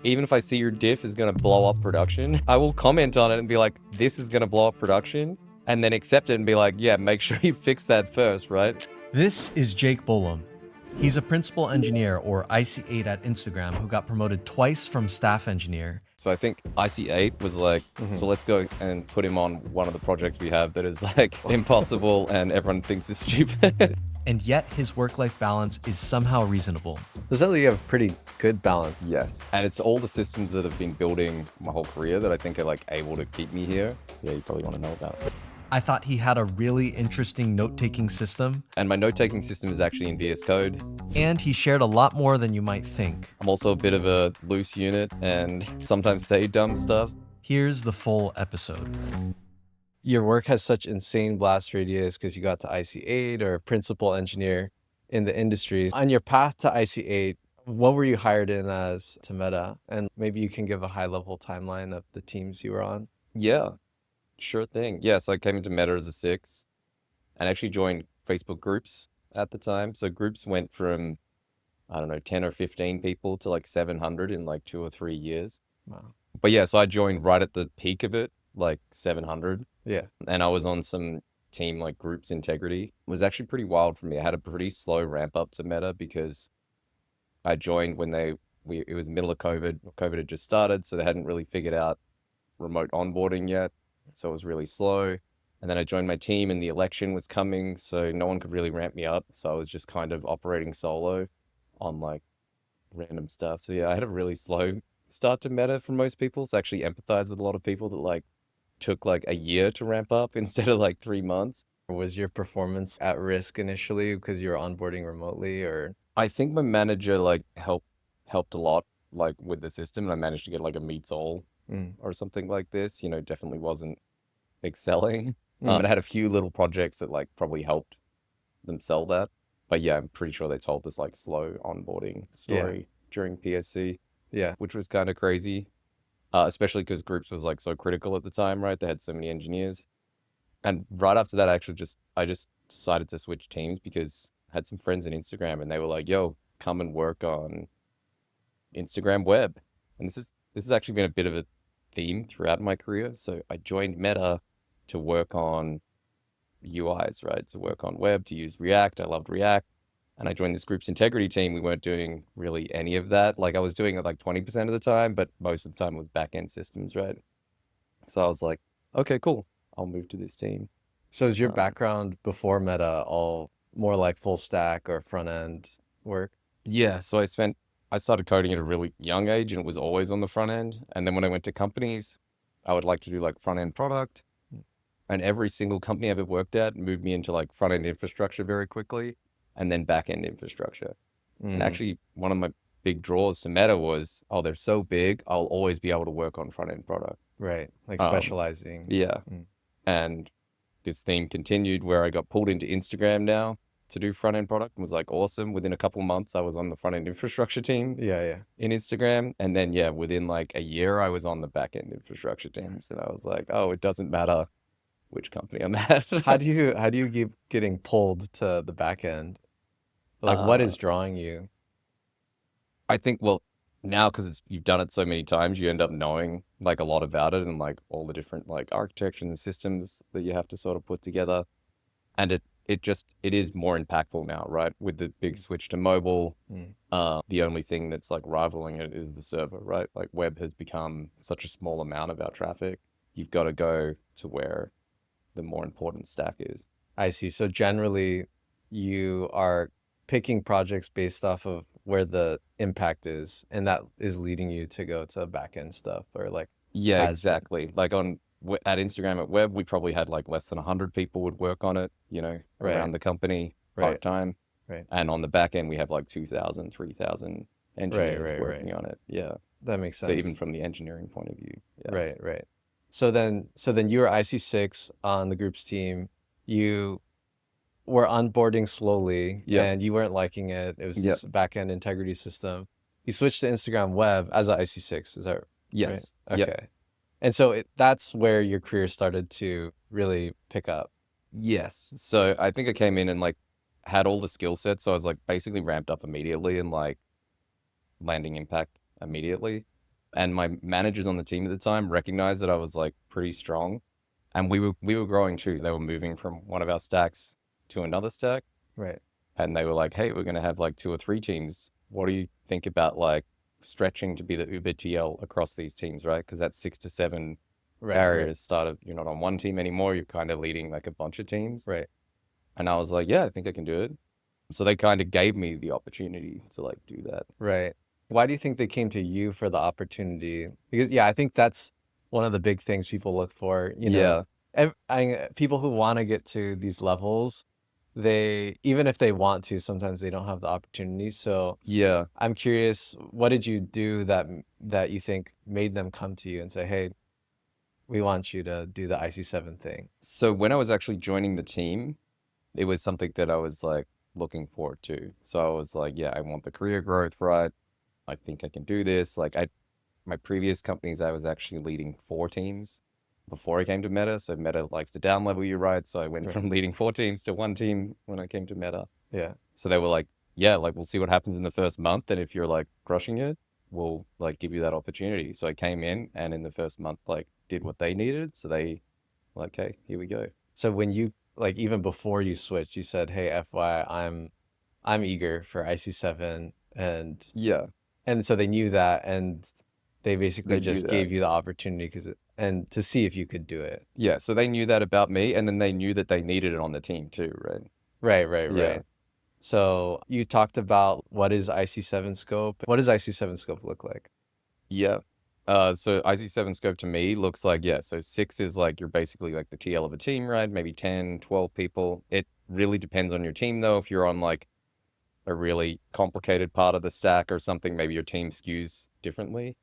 Even if I see your diff is going to blow up production, I will comment on it and be like, this is going to blow up production, and then accept it and be like, yeah, make sure you fix that first, right? This is Jake Bolam. He's a principal engineer, or IC8 at Instagram, who got promoted twice from staff engineer. So I think IC8 was like, so let's go and put him on one of the projects we have that is like impossible and everyone thinks is stupid. And yet his work-life balance is somehow reasonable. So it sounds like you have a pretty good balance. Yes. And it's all the systems that have been building my whole career that I think are like able to keep me here. Yeah, you probably want to know about it. I thought he had a really interesting note-taking system. And my note-taking system is actually in VSCode. And he shared a lot more than you might think. I'm also a bit of a loose unit and sometimes say dumb stuff. Here's the full episode. Your work has such insane blast radius because you got to IC8 or principal engineer in the industry. On your path to IC8, what were you hired in as to Meta? And maybe you can give a high-level timeline of the teams you were on. Yeah, sure thing. Yeah, so I came into Meta as a 6 and actually joined Facebook groups at the time. So groups went from, I don't know, 10 or 15 people to like 700 in like 2 or 3 years. Wow. But yeah, so I joined right at the peak of it, like 700. Yeah. And I was on some team like groups integrity. It was actually pretty wild for me. I had a pretty slow ramp up to Meta because I joined when it was middle of COVID. COVID had just started, so they hadn't really figured out remote onboarding yet. So it was really slow. And then I joined my team and the election was coming, so no one could really ramp me up. So I was just kind of operating solo on like random stuff. So yeah, I had a really slow start to Meta for most people. So I actually empathize with a lot of people that like took like a year to ramp up instead of like 3 months. Was your performance at risk initially because you were onboarding remotely, or? I think my manager like helped a lot like with the system, and I managed to get like a meets all or something like this. You know, definitely wasn't excelling. And I had a few little projects that like probably helped them sell that. But yeah, I'm pretty sure they told this like slow onboarding story during PSC. Yeah. Which was kind of crazy, especially because groups was like so critical at the time, right? They had so many engineers. And right after that, I just decided to switch teams because I had some friends in Instagram and they were like, yo, come and work on Instagram web. And this has actually been a bit of a theme throughout my career. So I joined Meta to work on UIs, right? To work on web, to use React. I loved React. And I joined this group's integrity team. We weren't doing really any of that. Like I was doing it like 20% of the time, but most of the time with back-end systems, right? So I was like, okay, cool. I'll move to this team. So is your background before Meta all more like full stack or front end work? Yeah. So I started coding at a really young age and it was always on the front end. And then when I went to companies, I would like to do like front end product. And every single company I've ever worked at moved me into like front end infrastructure very quickly and then back end infrastructure. And actually one of my big draws to Meta was, oh, they're so big, I'll always be able to work on front end product. Right. Like specializing. Yeah. And this theme continued where I got pulled into Instagram now to do front end product and was like awesome. Within a couple of months, I was on the front end infrastructure team in Instagram. And then, yeah, within like a year, I was on the back end infrastructure teams. And I was like, oh, it doesn't matter which company I'm at. How do you keep getting pulled to the back end? Like what is drawing you? I think, well, now because you've done it so many times, you end up knowing like a lot about it and like all the different like architecture and systems that you have to sort of put together. And it is more impactful now, right? With the big switch to mobile, the only thing that's like rivaling it is the server, right? Like web has become such a small amount of our traffic. You've got to go to where the more important stack is. I see. So generally you are picking projects based off of where the impact is, and that is leading you to go to back-end stuff or like. Yeah, exactly. Like at Instagram at Web, we probably had like less than 100 people would work on it, you know, around the company part-time. Right. And on the back end, we have like 2,000, 3,000 engineers working on it. Yeah. That makes sense. So even from the engineering point of view. Yeah. Right. So then you were IC6 on the group's team. You were onboarding slowly and you weren't liking it. It was this back-end integrity system. You switched to Instagram web as an IC6. Is that right? Yes. Okay. Yep. And so that's where your career started to really pick up. Yes. So I think I came in and like had all the skill sets. So I was like basically ramped up immediately and like landing impact immediately. And my managers on the team at the time recognized that I was like pretty strong, and we were growing too. They were moving from one of our stacks to another stack, Right. and they were like, "Hey, we're gonna have like 2 or 3 teams. What do you think about like stretching to be the Uber TL across these teams, right? Because that's 6 to 7 Right. barriers. Started, you're not on one team anymore. You're kind of leading like a bunch of teams." Right. And I was like, "Yeah, I think I can do it." So they kind of gave me the opportunity to like do that. Right. Why do you think they came to you for the opportunity? Because yeah, I think that's one of the big things people look for. Yeah, People who want to get to these levels, they even if they want to, sometimes they don't have the opportunity. So yeah. I'm curious, what did you do that you think made them come to you and say, "Hey, we want you to do the IC7 thing"? So when I was actually joining the team, it was something that I was like looking forward to. So I was like, yeah, I want the career growth, right? I think I can do this. Like my previous companies, I was actually leading 4 teams before I came to Meta. So Meta likes to down level you, right? So I went Right. from leading 4 teams to 1 team when I came to Meta. Yeah. So they were like, yeah, like we'll see what happens in the first month. And if you're like crushing it, we'll like give you that opportunity. So I came in and in the first month, like did what they needed. So they were like, hey, here we go. So when you like even before you switched, you said, "Hey, FYI, I'm eager for IC7," Yeah, and so they knew that, and they basically they knew just that. gave you the opportunity and to see if you could do it. Yeah, so they knew that about me, and then they knew that they needed it on the team too, right? Right. Yeah. So you talked about what is IC7 scope. What does IC7 scope look like? Yeah. So IC7 scope to me looks like, yeah, so 6 is like you're basically like the TL of a team, right? Maybe 10, 12 people. It really depends on your team though. If you're on like a really complicated part of the stack or something, maybe your team skews differently.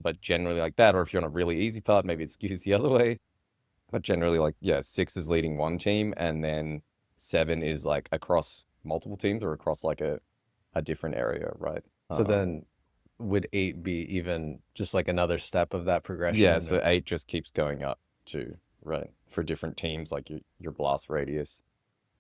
But generally like that, or if you're on a really easy part, maybe it skews the other way. But generally like, yeah, 6 is leading one team, and then 7 is like across multiple teams or across like a different area, right? So then would 8 be even just like another step of that progression? Yeah, so 8 just keeps going up too, right? For different teams, like your blast radius.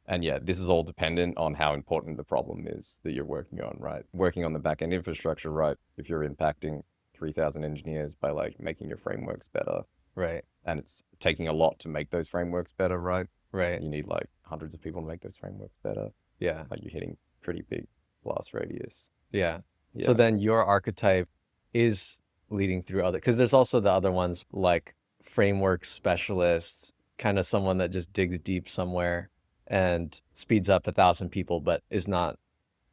And yeah, this is all dependent on how important the problem is that you're working on, right? Working on the backend infrastructure, right? If you're impacting 3,000 engineers by like making your frameworks better, Right. and it's taking a lot to make those frameworks better, right? Right. You need like hundreds of people to make those frameworks better. Yeah. Like you're hitting pretty big blast radius. Yeah. Yeah. So then your archetype is leading through other, because there's also the other ones like framework specialist, kind of someone that just digs deep somewhere and speeds up 1,000 people, but is not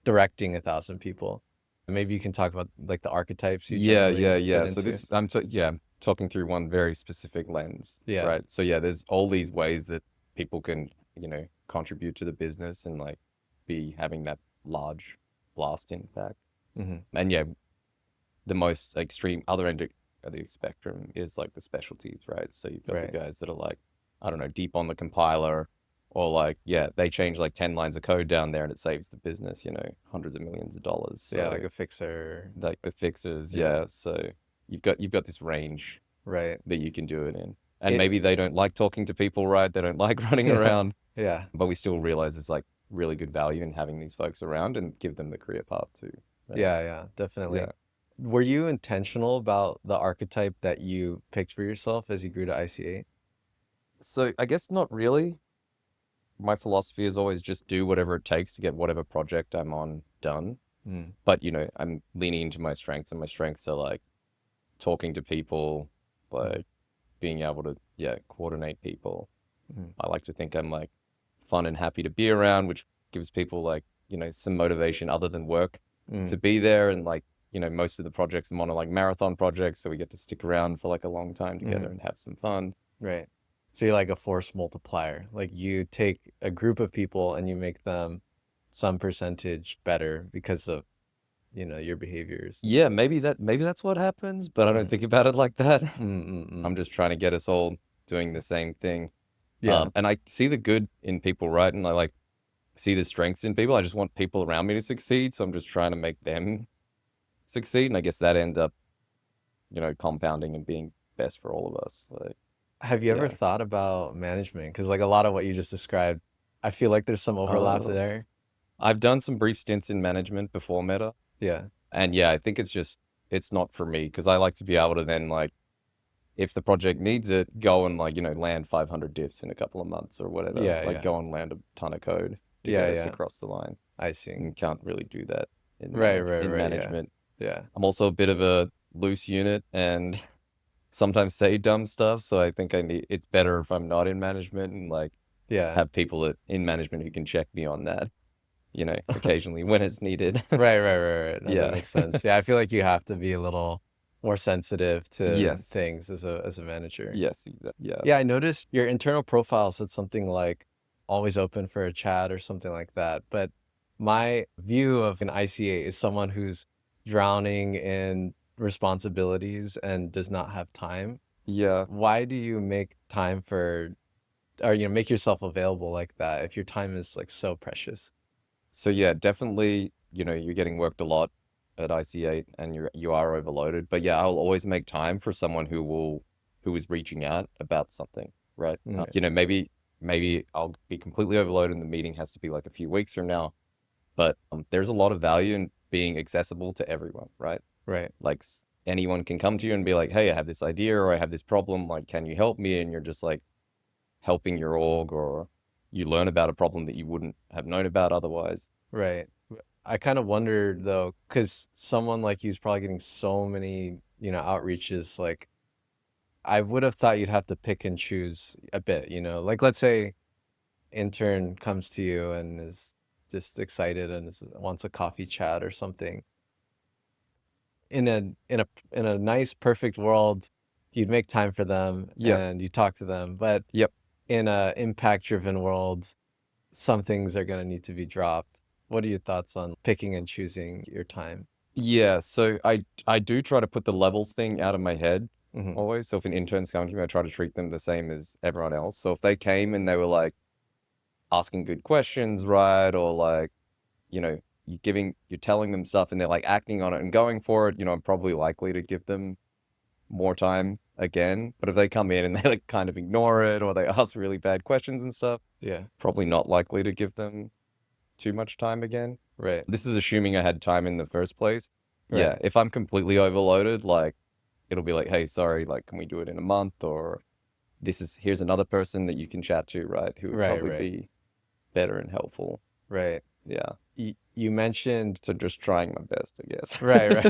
directing 1,000 people. Maybe you can talk about like the archetypes you generally Yeah. fit So into. this, I'm talking through one very specific lens, Yeah. right? So yeah, there's all these ways that people can, contribute to the business and like be having that large blast impact. Hmm. And yeah, the most extreme other end of the spectrum is like the specialties, right? So you've got Right. the guys that are like, I don't know, deep on the compiler, or like, yeah, they change like 10 lines of code down there and it saves the business, hundreds of millions of dollars. So Yeah, like a fixer. like the fixes, Yeah. yeah. So you've got this range Right. that you can do it in. And It- maybe they don't like talking to people, right? They don't like running Yeah. around, Yeah. but we still realize there's like really good value in having these folks around and give them the career path too. right? Yeah, definitely. Yeah. Were you intentional about the archetype that you picked for yourself as you grew to IC8? So I guess not really. My philosophy is always just do whatever it takes to get whatever project I'm on done. Mm. But, I'm leaning into my strengths, and my strengths are like talking to people, like being able to, coordinate people. Mhm. I like to think I'm like fun and happy to be around, which gives people like, some motivation other than work Mm. to be there. And like, most of the projects I'm on are like marathon projects. So we get to stick around for like a long time together and have some fun. Right. So you're like a force multiplier. Like you take a group of people and you make them some percentage better because of, your behaviors. Yeah, maybe that's what happens, but I don't think about it like that. Mm. I'm just trying to get us all doing the same thing. Yeah. And I see the good in people, right? And I like see the strengths in people. I just want people around me to succeed. So I'm just trying to make them succeed. And I guess that ends up, compounding and being best for all of us. Like, Have you ever yeah. thought about management? Because like a lot of what you just described, I feel like there's some overlap Oh. there. I've done some brief stints in management before Meta. Yeah. And yeah, I think it's just it's not for me, because I like to be able to then like, if the project needs it, go and like, land 500 diffs in a couple of months or whatever. Yeah, Like yeah. go and land a ton of code to Yeah, get us yeah. across the line. I see. And can't really do that in Right, in yeah. management. Yeah. I'm also a bit of a loose unit and sometimes say dumb stuff. So I think it's better if I'm not in management and like Yeah. have people in management who can check me on that, occasionally when it's needed. Right. No, Yeah. that makes sense. Yeah, I feel like you have to be a little more sensitive to Yes. things as a manager. Yes. Yeah. Yeah, I noticed your internal profile said something like always open for a chat or something like that. But my view of an IC8 is someone who's drowning in responsibilities and does not have time. Yeah. Why do you make time for, or make yourself available like that if your time is like so precious? So yeah, definitely, you're getting worked a lot at IC8 and you are overloaded. But yeah, I'll always make time for someone who is reaching out about something, right? Maybe I'll be completely overloaded and the meeting has to be like a few weeks from now. But there's a lot of value in being accessible to everyone, right? Right. Like anyone can come to you and be like, hey, I have this idea or I have this problem. Like, can you help me? And you're just like helping your org, or you learn about a problem that you wouldn't have known about otherwise. Right. I kind of wonder though, because someone like you is probably getting so many, outreaches. Like, I would have thought you'd have to pick and choose a bit, like let's say intern comes to you and is just excited and wants a coffee chat or something. In a nice, perfect world, you'd make time for them and you talk to them. But in a impact-driven world, some things are going to need to be dropped. What are your thoughts on picking and choosing your time? Yeah, so I do try to put the levels thing out of my head Mm-hmm. always. So if an intern's coming to me, I try to treat them the same as everyone else. So if they came and they were like asking good questions, right, or like, you're telling them stuff and they're like acting on it and going for it, I'm probably likely to give them more time again. But if they come in and they like kind of ignore it or they ask really bad questions and stuff, probably not likely to give them too much time again. Right. This is assuming I had time in the first place. Right. Yeah, if I'm completely overloaded, like it'll be like, hey, sorry, like can we do it in a month? Or here's another person that you can chat to, right? Who would probably be better and helpful. Right. Yeah. You mentioned, so just trying my best, I guess. Right.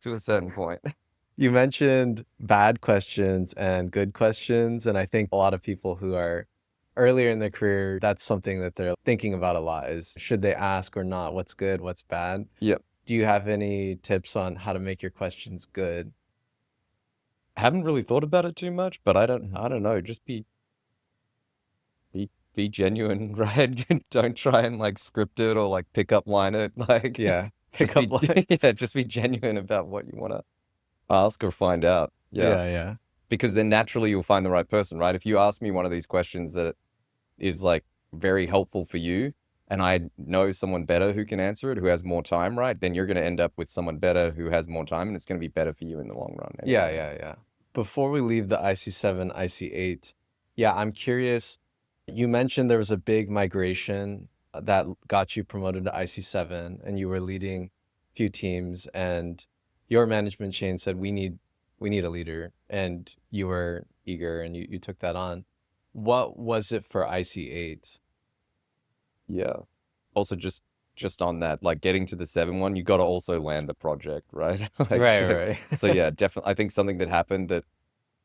To a certain point. You mentioned bad questions and good questions. And I think a lot of people who are earlier in their career, that's something that they're thinking about a lot is, should they ask or not? What's good? What's bad? Yep. Do you have any tips on how to make your questions good? I haven't really thought about it too much, but I don't know. Just be genuine, right? Don't try and like script it or like pick up line it. Like, just be genuine about what you want to ask or find out. Yeah. Because then naturally you'll find the right person, right? If you ask me one of these questions that is like very helpful for you and I know someone better who can answer it, who has more time, right? Then you're going to end up with someone better who has more time and it's going to be better for you in the long run. Anyway. Yeah. Before we leave the IC7 IC8, I'm curious. You mentioned there was a big migration that got you promoted to IC7 and you were leading a few teams and your management chain said, we need a leader, and you were eager and you took that on. What was it for IC8? Yeah. Also just on that, like getting to the 7-1, you got to also land the project, right? Right. So yeah, definitely. I think something that happened that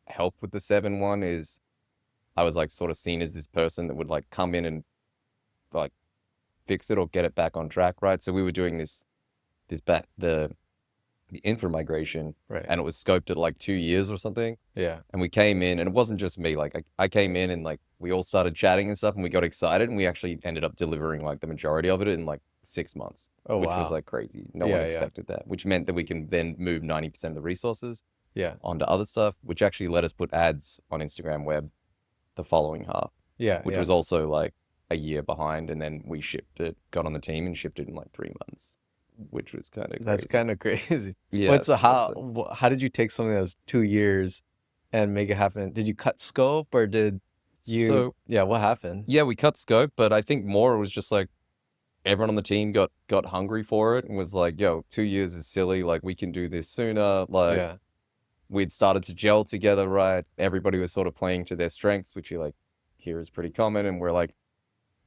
helped with the 7-1 is I was like sort of seen as this person that would like come in and like fix it or get it back on track, right? So we were doing the infra migration, right? And it was scoped at like 2 years or something. Yeah. And we came in, and it wasn't just me. Like I came in, and like we all started chatting and stuff, and we got excited, and we actually ended up delivering like the majority of it in like 6 months. Oh, which wow. was like crazy. No one expected that. Which meant that we can then move 90% of the resources onto other stuff, which actually let us put ads on Instagram Web the following half. Which was also like a year behind, and then we shipped it, got on the team and shipped it in like 3 months, which was kind of crazy. That's kind of crazy. Yeah. So how did you take something that was 2 years and make it happen? Did you cut scope or did you? What happened? Yeah, we cut scope, but I think more it was just like everyone on the team got hungry for it and was like, yo, 2 years is silly. Like, we can do this sooner. Like, Yeah. we'd started to gel together, right? Everybody was sort of playing to their strengths, which you like here is pretty common. And we're like,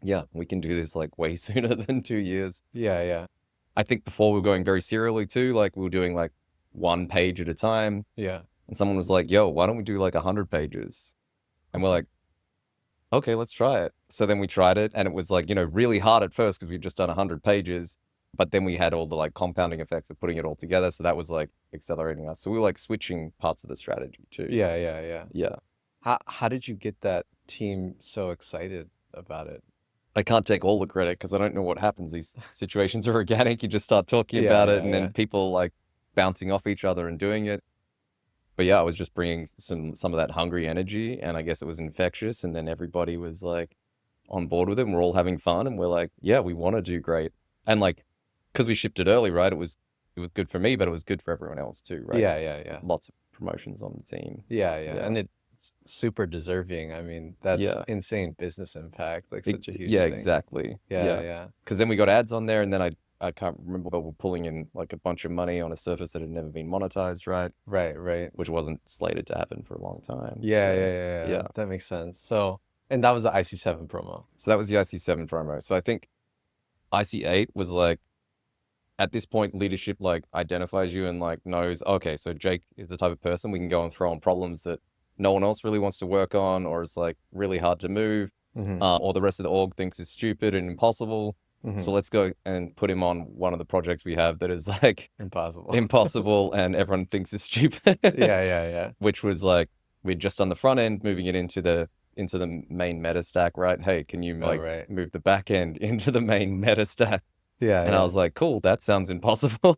yeah, we can do this like way sooner than 2 years. Yeah. Yeah. I think before we were going very serially too. Like, we were doing like 1 page at a time. Yeah. And someone was like, yo, why don't we do like 100 pages? And we're like, okay, let's try it. So then we tried it, and it was like, really hard at first because we'd just done 100 pages. But then we had all the like compounding effects of putting it all together. So that was like accelerating us. So we were like switching parts of the strategy too. Yeah. Yeah. Yeah. Yeah. How did you get that team so excited about it? I can't take all the credit because I don't know what happens. These situations are organic. You just start talking Yeah, about it, yeah, and yeah. then people like bouncing off each other and doing it. But yeah, I was just bringing some of that hungry energy, and I guess it was infectious. And then everybody was like on board with it. And we're all having fun, and we're like, yeah, we want to do great. And like, because we shipped it early, right? It was good for me, but it was good for everyone else too, right? Yeah. Yeah. Yeah. Lots of promotions on the team. Yeah. Yeah. Yeah. And it's super deserving. I mean, that's Yeah. insane business impact. Like such a huge Yeah, thing. exactly. Yeah. Yeah. Because then we got ads on there, and then I can't remember, but we're pulling in like a bunch of money on a surface that had never been monetized, right? Right. Right. Which wasn't slated to happen for a long time. Yeah. So, Yeah. Yeah. yeah. That makes sense. So, and that was the IC7 promo. So that was the IC7 promo. So I think IC8 was like, at this point, leadership like identifies you and like knows, okay, so Jake is the type of person we can go and throw on problems that no one else really wants to work on, or is like really hard to move, or the rest of the org thinks is stupid and impossible. So let's go and put him on one of the projects we have that is like impossible and everyone thinks is stupid. Yeah. Yeah. Yeah. Which was like, we'd just done the front end, moving it into the main meta stack, right? Hey, can you like right. move the back end into the main meta stack? Yeah. And yeah. I was like, cool, that sounds impossible.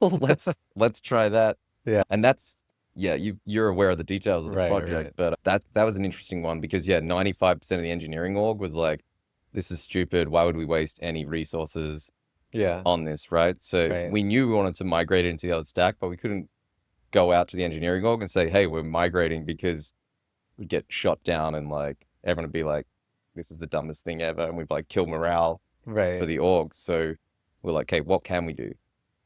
let's try that. Yeah. And that's, yeah, you're aware of the details of the Right, project, right. but that was an interesting one because yeah, 95% of the engineering org was like, this is stupid. Why would we waste any resources Yeah. on this, right? So Right. we knew we wanted to migrate it into the other stack, but we couldn't go out to the engineering org and say, hey, we're migrating, because we'd get shot down and like everyone would be like, this is the dumbest thing ever, and we'd like kill morale Right. for the org. So we're like, okay, what can we do?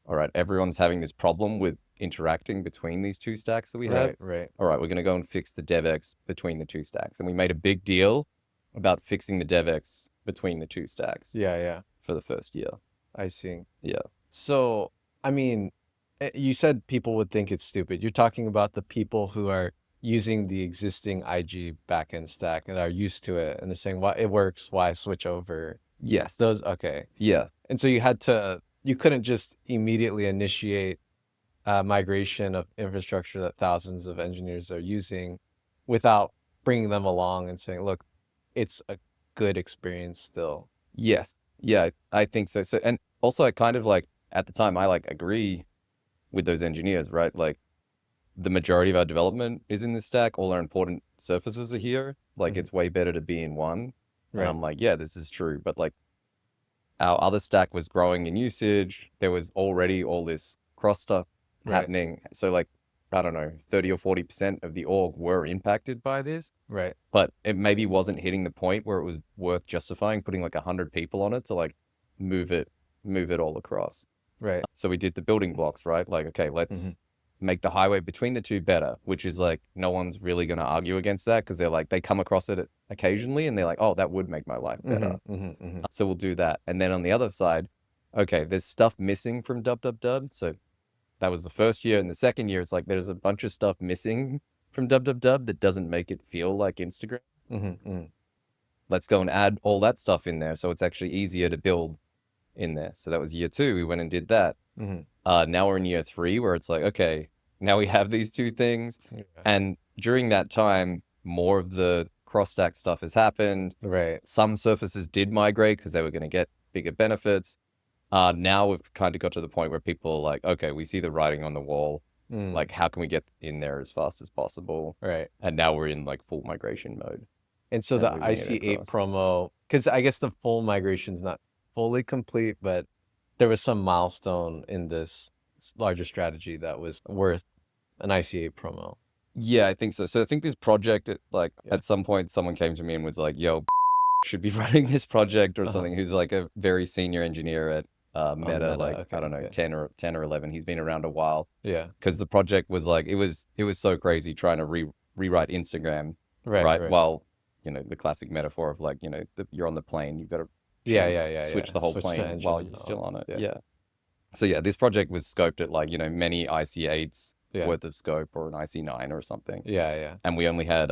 All right, everyone's having this problem with interacting between these two stacks that we have. Right. Right. All right, we're going to go and fix the DevX between the two stacks. And we made a big deal about fixing the DevX between the two stacks Yeah. Yeah. for the first year. I see. Yeah. So, I mean, you said people would think it's stupid. You're talking about the people who are using the existing IG backend stack and are used to it, and they're saying, "Why it works? Why switch over?" Yes. Those okay. Yeah. And so you couldn't just immediately initiate migration of infrastructure that thousands of engineers are using without bringing them along and saying, "Look, it's a good experience still." Yes. Yeah, I think so. So, and also I kind of like, at the time, I like agree with those engineers, right? Like, the majority of our development is in this stack. All our important surfaces are here. Like, Mhm. it's way better to be in one. Right. And I'm like, yeah, this is true. But like, our other stack was growing in usage. There was already all this cross stuff Right. happening. So like, I don't know, 30 or 40% of the org were impacted by this, Right. but it maybe wasn't hitting the point where it was worth justifying putting like 100 people on it to like move it all across. Right. So we did the building blocks, right? Like, okay, let's make the highway between the two better, which is like, no one's really going to argue against that, because they're like, they come across it occasionally and they're like, oh, that would make my life better. So we'll do that. And then on the other side, okay, there's stuff missing from dub. So that was the first year. And the second year, it's like, there's a bunch of stuff missing from dub that doesn't make it feel like Instagram. Let's go and add all that stuff in there, so it's actually easier to build in there. So that was year 2. We went and did that. Now we're in year 3, where it's like, okay, now we have these two things. Yeah. And during that time, more of the cross-stack stuff has happened. Right. Some surfaces did migrate because they were going to get bigger benefits. Now we've kind of got to the point where people are like, okay, we see the writing on the wall. Like, how can we get in there as fast as possible? Right. And now we're in like full migration mode. And so And the we bring it IC8 across. promo, because I guess the full migration's not fully complete, but there was some milestone in this larger strategy that was worth an IC8 promo. Yeah, I think so. So I think this project, Yeah. at some point, someone came to me and was like, yo, should be running this project or Uh-huh. something, who's like a very senior engineer at Meta, Meta, like okay, I don't know, yeah. 10 or 11. He's been around a while Yeah. because the project was like it was so crazy trying to rewrite Instagram, Right. While the classic metaphor of like you're on the plane, you've got to Yeah. switch the whole Switch the plane while engine you're still on it. Yeah. Yeah. So yeah, this project was scoped at like many IC8s Yeah. worth of scope, or an IC9 or something, Yeah. and we only had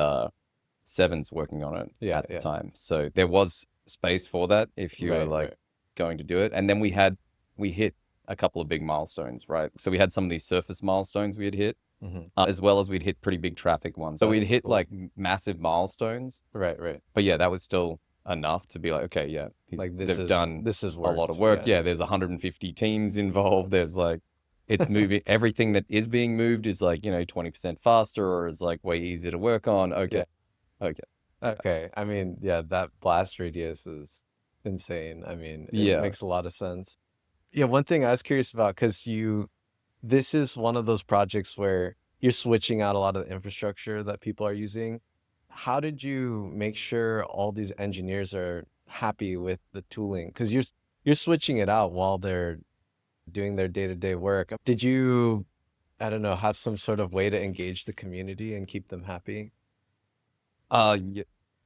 7s working on it Yeah, at the yeah. time. So there was space for that if you were like going to do it. And then we hit a couple of big milestones, right? So we had some of these surface milestones we had hit, as well as we'd hit pretty big traffic ones. So we'd That's hit cool. like massive milestones, Right. but yeah, that was still enough to be like, okay, yeah, Like they've done this is a lot worked. of work. Yeah, there's 150 teams involved. There's like, it's moving. Everything that is being moved is like 20% faster, or is like way easier to work on. Okay, okay. Okay. I mean, yeah, that blast radius is insane. I mean, it Yeah. makes a lot of sense. Yeah, one thing I was curious about, because this is one of those projects where you're switching out a lot of the infrastructure that people are using. How did you make sure all these engineers are happy with the tooling? Because you're switching it out while they're doing their day-to-day work. Did you, I don't know, have some sort of way to engage the community and keep them happy?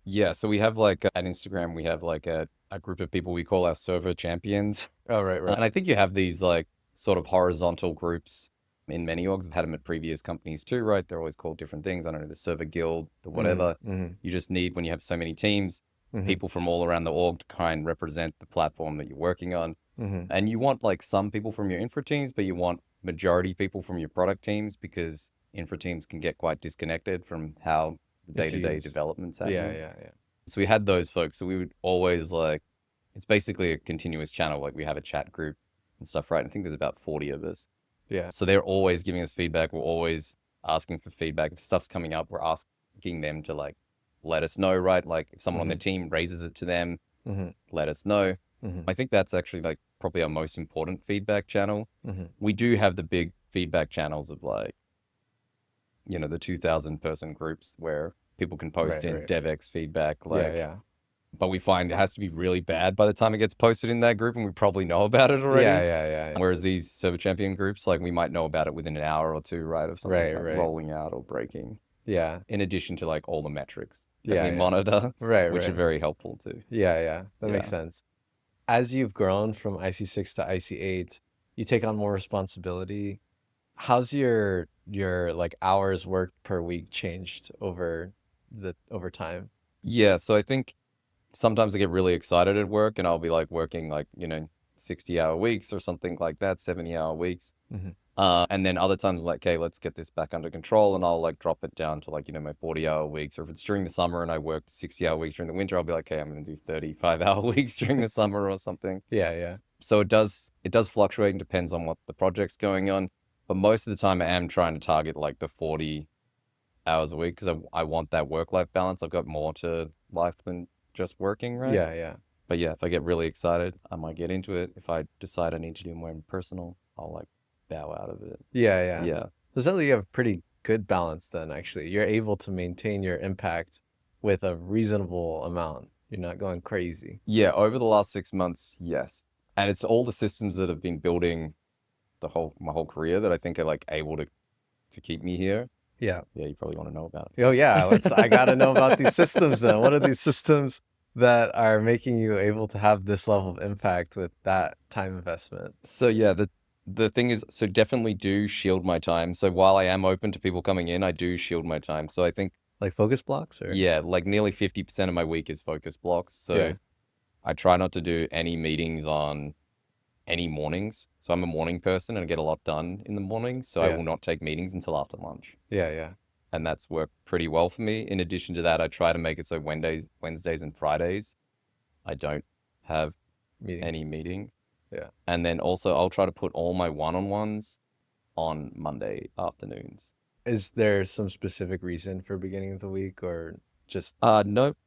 Yeah. So we have like at Instagram, we have like a group of people we call our server champions. Oh, right. And I think you have these like sort of horizontal groups in many orgs. I've had them at previous companies too, right? They're always called different things. I don't know, the server guild, the whatever. You just need, when you have so many teams, people from all around the org to kind of represent the platform that you're working on. And you want like some people from your infra teams, but you want majority people from your product teams, because infra teams can get quite disconnected from how the day-to-day development's happening. Yeah. So we had those folks. So we would always like, it's basically a continuous channel. Like we have a chat group and stuff, right? I think there's about 40 of us. Yeah. So they're always giving us feedback. We're always asking for feedback. If stuff's coming up, we're asking them to like let us know, right? Like if someone on the team raises it to them, let us know. I think that's actually like probably our most important feedback channel. We do have the big feedback channels of like, the 2,000 person groups where people can post in DevX feedback. Like, but we find it has to be really bad by the time it gets posted in that group, and we probably know about it already. Yeah. Whereas these server champion groups, like we might know about it within an hour or two, right? Of something like rolling out or breaking. Yeah. In addition to like all the metrics that we monitor, which are very helpful too. Yeah. That makes sense. As you've grown from IC6 to IC8, you take on more responsibility. How's your like hours worked per week changed over time? Yeah, so I think sometimes I get really excited at work, and I'll be like working like 60-hour weeks or something like that, 70-hour weeks. And then other times I'm like, okay, let's get this back under control, and I'll like drop it down to like my 40-hour weeks. Or if it's during the summer and I worked 60-hour weeks during the winter, I'll be like, okay, I'm going to do 35-hour weeks during the summer or something. Yeah. So it does fluctuate and depends on what the project's going on. But most of the time I am trying to target like the 40 hours a week, because I want that work-life balance. I've got more to life than just working, right? Yeah. But yeah, if I get really excited, I might get into it. If I decide I need to do more personal, I'll like bow out of it. Yeah. Yeah. So it sounds like you have a pretty good balance then, actually. You're able to maintain your impact with a reasonable amount. You're not going crazy. Yeah, over the last 6 months, yes. And it's all the systems that have been building my whole career that I think are like able to keep me here. Yeah. Yeah, you probably want to know about it. Oh yeah, I got to know about these systems then. What are these systems that are making you able to have this level of impact with that time investment? So yeah, the thing is, so definitely do shield my time. So while I am open to people coming in, I do shield my time. So I think like focus blocks, or yeah, like nearly 50% of my week is focus blocks. So I try not to do any meetings on any mornings. So I'm a morning person and I get a lot done in the mornings. So I will not take meetings until after lunch. Yeah. And that's worked pretty well for me. In addition to that, I try to make it so Wednesdays and Fridays, I don't have any meetings. Yeah. And then also I'll try to put all my one-on-ones on Monday afternoons. Is there some specific reason for beginning of the week, or just nope,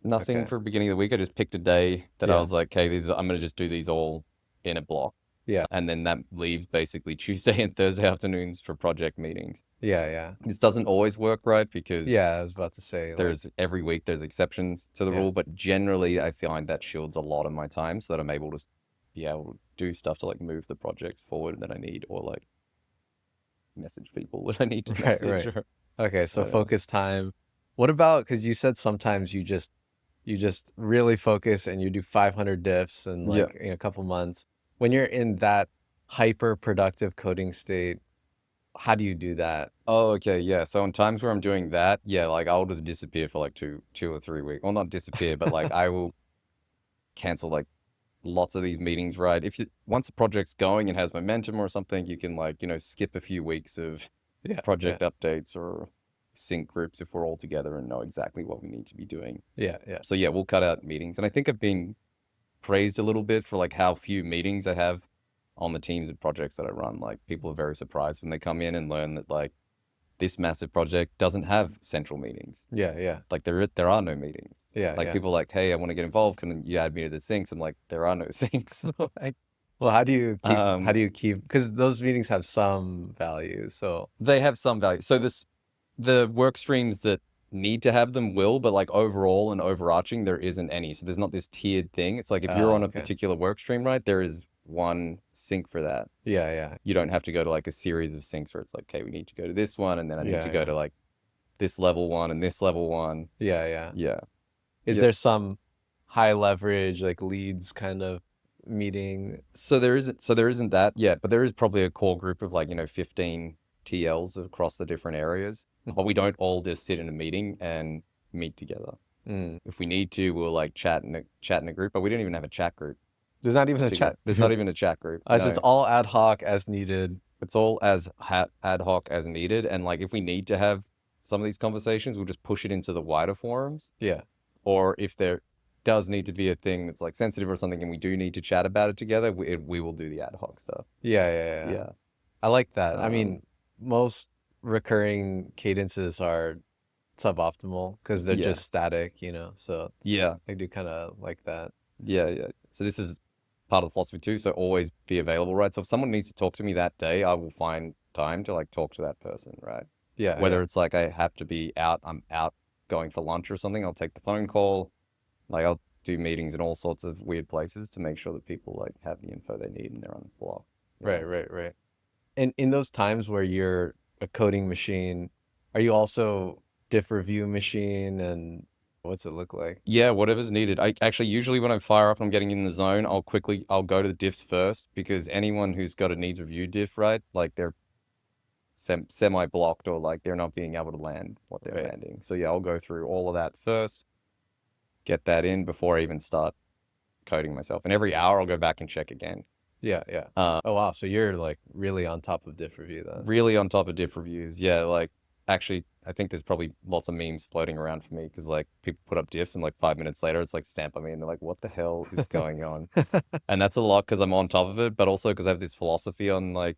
nothing for beginning of the week. I just picked a day that I was like, okay, I'm going to just do these all in a block. Yeah. And then that leaves basically Tuesday and Thursday afternoons for project meetings. Yeah. This doesn't always work, right? Because Yeah, I was about to say, like, there's every week there's exceptions to the Yeah. rule, but generally I find that shields a lot of my time so that I'm able to be able to do stuff to like move the projects forward that I need, or like message people when I need to Right, message. right. Or, Okay, so yeah. focus time. What about, because you said sometimes you just really focus and you do 500 diffs in Yeah. like in a couple months. When you're in that hyper productive coding state, how do you do that? Oh, okay, yeah. So in times where I'm doing that, yeah, like I'll just disappear for like two or 3 weeks. Well, not disappear, but like I will cancel like lots of these meetings, right? If you once a project's going and has momentum or something, you can like, skip a few weeks of Yeah, project updates or sync groups if we're all together and know exactly what we need to be doing. yeah. So yeah, we'll cut out meetings. And I think I've been praised a little bit for like how few meetings I have on the teams and projects that I run. Like people are very surprised when they come in and learn that like this massive project doesn't have central meetings. Yeah. Like there are no meetings. Yeah, Like yeah. people are like, hey, I want to get involved. Can you add me to the syncs? I'm like, there are no syncs. Like, Well, how do you keep, because those meetings have some value. So they have some value. So the work streams that need to have them will, but like overall and overarching, there isn't any. So there's not this tiered thing. It's like if you're on a okay. particular work stream, right, there is one sync for that. Yeah. You don't have to go to like a series of syncs where it's like, okay, we need to go to this one, and then I need to go to like this level one and this level one. Yeah. Yeah. Is there some high leverage, like leads kind of meeting? So there isn't that yet, but there is probably a core group of like, 15 TLs across the different areas. But we don't all just sit in a meeting and meet together. If we need to, we'll like chat in a group, but we don't even have a chat group. There's not even a chat. There's not even a chat group. So it's all ad hoc as needed. It's all as ad hoc as needed. And like if we need to have some of these conversations, we'll just push it into the wider forums. Yeah. Or if there does need to be a thing that's like sensitive or something and we do need to chat about it together, we will do the ad hoc stuff. Yeah. I like that. I mean, most recurring cadences are suboptimal because they're just static, so yeah, I do kind of like that. Yeah. So this is part of the philosophy too. So always be available, right? So if someone needs to talk to me that day, I will find time to like talk to that person, right? Yeah. Whether it's like I have to be out, I'm out going for lunch or something, I'll take the phone call. Like I'll do meetings in all sorts of weird places to make sure that people like have the info they need and they're on the block. Right. And in those times where you're a coding machine, are you also diff review machine, and what's it look like? Yeah, whatever's needed. I actually usually when I fire up and I'm getting in the zone, I'll go to the diffs first, because anyone who's got a needs review diff, right, like they're semi blocked or like they're not being able to land what they're landing. So yeah, I'll go through all of that first, get that in before I even start coding myself. And every hour I'll go back and check again. Yeah. Oh wow, so you're like really on top of diff review then. Really on top of diff reviews. Yeah, like actually I think there's probably lots of memes floating around for me, because like people put up diffs and like 5 minutes later it's like stamp on me and they're like, what the hell is going on? And that's a lot because I'm on top of it, but also because I have this philosophy on like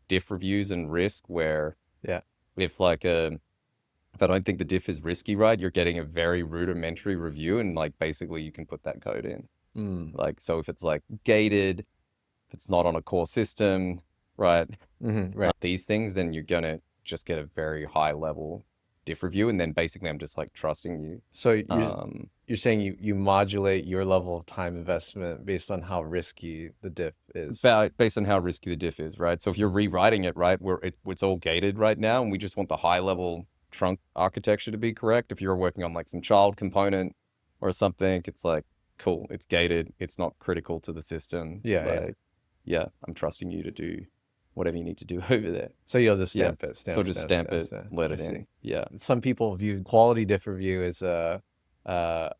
diff reviews and risk, where if like if I don't think the diff is risky, right, you're getting a very rudimentary review, and like basically you can put that code in. Like, so if it's like gated, if it's not on a core system, right, these things, then you're gonna just get a very high level diff review, and then basically I'm just like trusting you. So you're saying you modulate your level of time investment based on how risky the diff is. Based on how risky the diff is, right? So if you're rewriting it, right, where it's all gated right now, and we just want the high level trunk architecture to be correct. If you're working on like some child component or something, it's like, cool, it's gated, it's not critical to the system. Yeah, I'm trusting you to do whatever you need to do over there. So you'll just stamp it. Stamp it, let it in. Yeah. Some people view quality diff review as like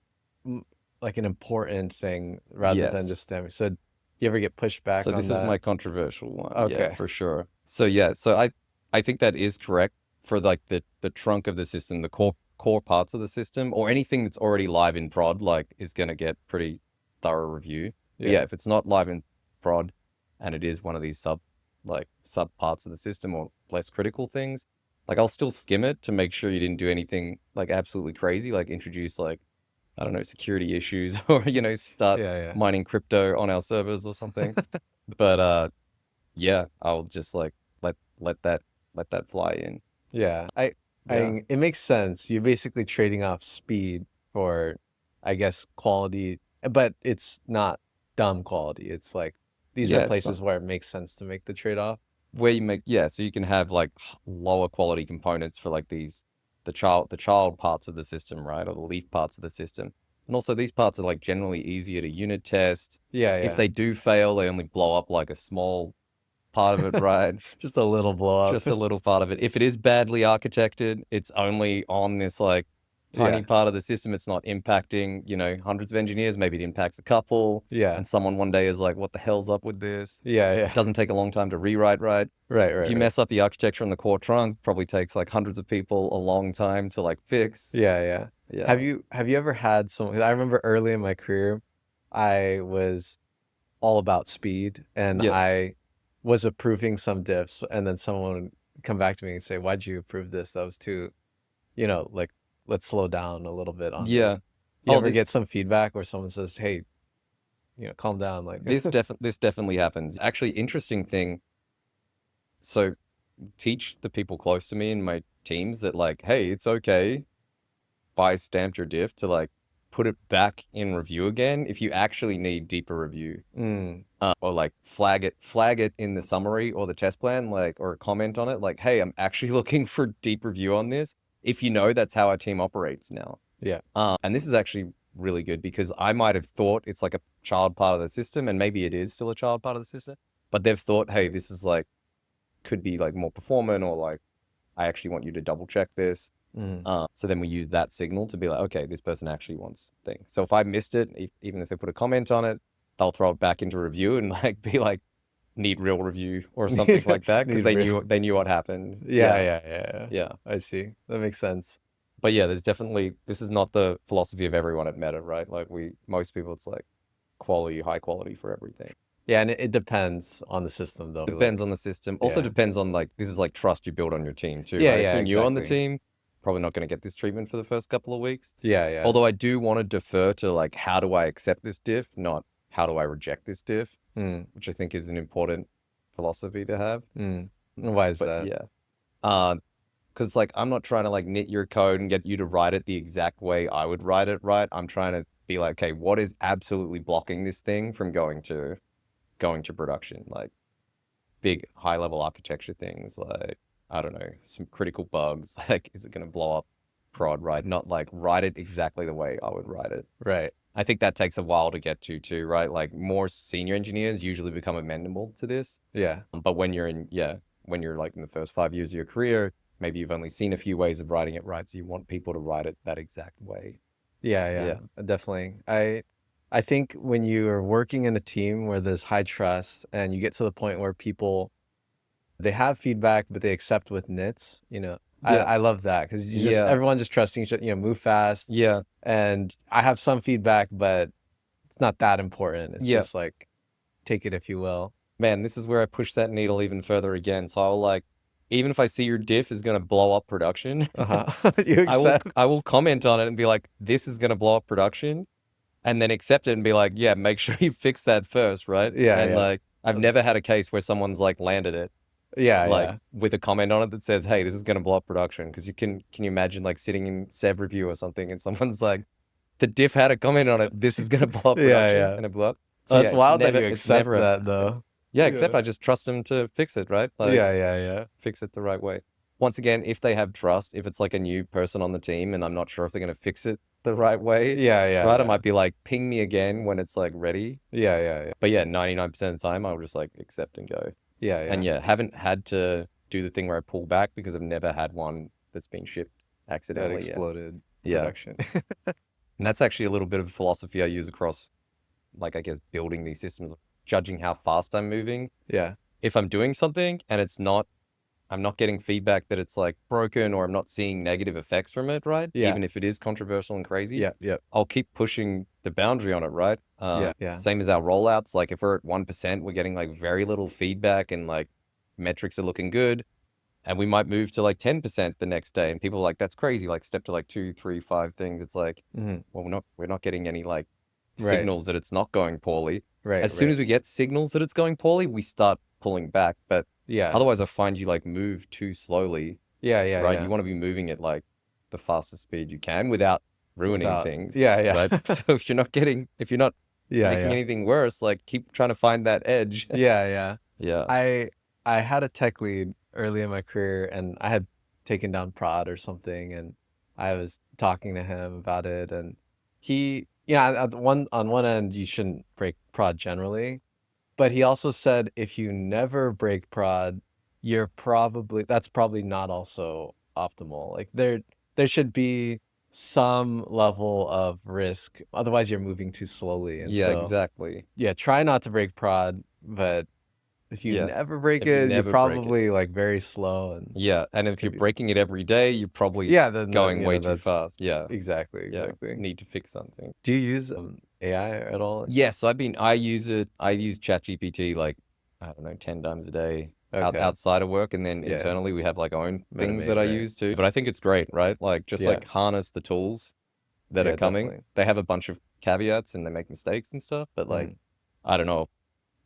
an important thing rather than just stamping. So do you ever get pushback on that? So this is my controversial one. Okay. Yeah, for sure. So yeah, so I think that is correct for like the trunk of the system, the core parts of the system, or anything that's already live in prod, like is going to get pretty thorough review. But yeah, if it's not live in prod and it is one of these sub parts of the system or less critical things, like I'll still skim it to make sure you didn't do anything like absolutely crazy, like introduce like, I don't know, security issues or, start mining crypto on our servers or something. But yeah, I'll just like let that fly in. Yeah, Yeah. it makes sense. You're basically trading off speed for, I guess, quality, but it's not dumb quality. It's like these are Yeah, it's not places where it makes sense to make the trade-off. where you make, yeah, so you can have like lower quality components for like the child parts of the system, right? Or the leaf parts of the system. And also these parts are like generally easier to unit test. Yeah, If yeah. they do fail, they only blow up like a small part of it, right? Just a little blow up. Just a little part of it. If it is badly architected, it's only on this like tiny Yeah, part of the system. It's not impacting, hundreds of engineers. Maybe it impacts a couple. yeah, And someone one day is like, what the hell's up with this? yeah, It yeah. doesn't take a long time to rewrite, right? Right, If right, you right. mess up the architecture on the core trunk, probably takes like hundreds of people a long time to like fix. Yeah, yeah. Yeah. Have you ever had some? 'Cause I remember early in my career, I was all about speed, and Yeah. I was approving some diffs, and then someone would come back to me and say, "Why'd you approve this? That was too, like, let's slow down a little bit on Yeah. this." You Oh, ever get some feedback where someone says, "Hey, calm down," like, this definitely happens. Actually, interesting thing. So teach the people close to me in my teams that like, hey, it's okay if I stamped your diff to like put it back in review again if you actually need deeper review. mm, Or like flag it in the summary or the test plan, like, or a comment on it, like, hey, I'm actually looking for deep review on this. If you know, that's how our team operates now. yeah, And this is actually really good because I might have thought it's like a child part of the system, and maybe it is still a child part of the system, but they've thought, hey, this is like, could be like more performant, or like, I actually want you to double check this. So then we use that signal to be like, okay, this person actually wants things. So if I missed it, even if they put a comment on it, they'll throw it back into review and like be like, need real review or something like that, because Need real- they knew what happened. yeah. Yeah. I see. That makes sense. But yeah, this is not the philosophy of everyone at Meta, right? Like most people, it's like high quality for everything. Yeah, and it depends on the system, though. Depends on the system. Also yeah. depends on like, this is like trust you build on your team too, Yeah, right? yeah, If you're new on the exactly. team, probably not going to get this treatment for the first couple of weeks. Yeah. Although I do want to defer to like, how do I accept this diff, not how do I reject this diff, which I think is an important philosophy to have. Why is But that? yeah, because like, I'm not trying to like knit your code and get you to write it the exact way I would write it, right? I'm trying to be like, okay, what is absolutely blocking this thing from going to production? Like big high level architecture things, like, I don't know, some critical bugs. Like, is it going to blow up prod, right? Not like write it exactly the way I would write it. Right. I think that takes a while to get to too, right? Like more senior engineers usually become amenable to this. Yeah. But when you're like in the first 5 years of your career, maybe you've only seen a few ways of writing it right. So you want people to write it that exact way. Yeah. Definitely. I think when you are working in a team where there's high trust and you get to the point where people, they have feedback, but they accept with nits, Yeah. I love that because Yeah. everyone's just trusting each other, move fast. Yeah. And I have some feedback, but it's not that important. It's Yeah. just like, take it if you will. Man, this is where I push that needle even further again. So I'll like, even if I see your diff is going to blow up production, You accept. I will comment on it and be like, this is going to blow up production, and then accept it and be like, yeah, make sure you fix that first, right? Yeah, And yeah. like, I've never had a case where someone's like landed it, Yeah, like yeah. with a comment on it that says, hey, this is going to blow up production. Because can you imagine like sitting in Sev review or something and someone's like, the diff had a comment on it, this is going to blow up Yeah, production, yeah. and it blew up. So So it's yeah, wild that never, you it's accept never that, though. yeah, except Yeah. I just trust them to fix it, right? Like, Yeah. fix it the right way. Once again, if they have trust, if it's like a new person on the team and I'm not sure if they're going to fix it the right way, Yeah. right? I might be like, ping me again when it's like ready. Yeah. But yeah, 99% of the time, I'll just like accept and go. Yeah. And yeah, haven't had to do the thing where I pull back because I've never had one that's been shipped That accidentally. Yeah. exploded Yeah. production. And that's actually a little bit of a philosophy I use across, like, I guess, building these systems, judging how fast I'm moving. Yeah. If I'm doing something and I'm not getting feedback that it's like broken, or I'm not seeing negative effects from it, right? Yeah. Even if it is controversial and crazy, Yeah. I'll keep pushing the boundary on it, right? Yeah. Same as our rollouts. Like if we're at 1%, we're getting like very little feedback and like metrics are looking good. And we might move to like 10% the next day. And people are like, that's crazy. Like step to like 2, 3, 5 things. It's like, Mhm. well, we're not getting any like Right. signals that it's not going poorly. Right, As soon right. as we get signals that it's going poorly, we start pulling back. But Yeah. otherwise, I find you like move too slowly, Yeah, yeah, right? yeah. You want to be moving at like the fastest speed you can without ruining Without, things, yeah, yeah. right? So if you're not Yeah, making yeah. anything worse, like keep trying to find that edge. Yeah, yeah. Yeah. I had a tech lead early in my career, and I had taken down prod or something, and I was talking to him about it, and he, on one end you shouldn't break prod generally, but he also said if you never break prod, that's probably not also optimal. Like there should be some level of risk, otherwise you're moving too slowly. And Yeah, so exactly. yeah, try not to break prod, but if you Yeah. never break If you it, you're never break it. probably like very slow and Yeah. And if you're could be, breaking it every day, you're probably yeah, then going way too that's fast. Yeah. exactly, Yeah. exactly. Need to fix something. Do you use AI at all? Yes, I use ChatGPT like, I don't know, 10 times a day Okay. outside of work. And then Yeah. internally we have like our own things Metamate, that I right. use too. But I think it's great, right? Like just Yeah. like harness the tools that Yeah, are coming. definitely. They have a bunch of caveats and they make mistakes and stuff. But like, I don't know.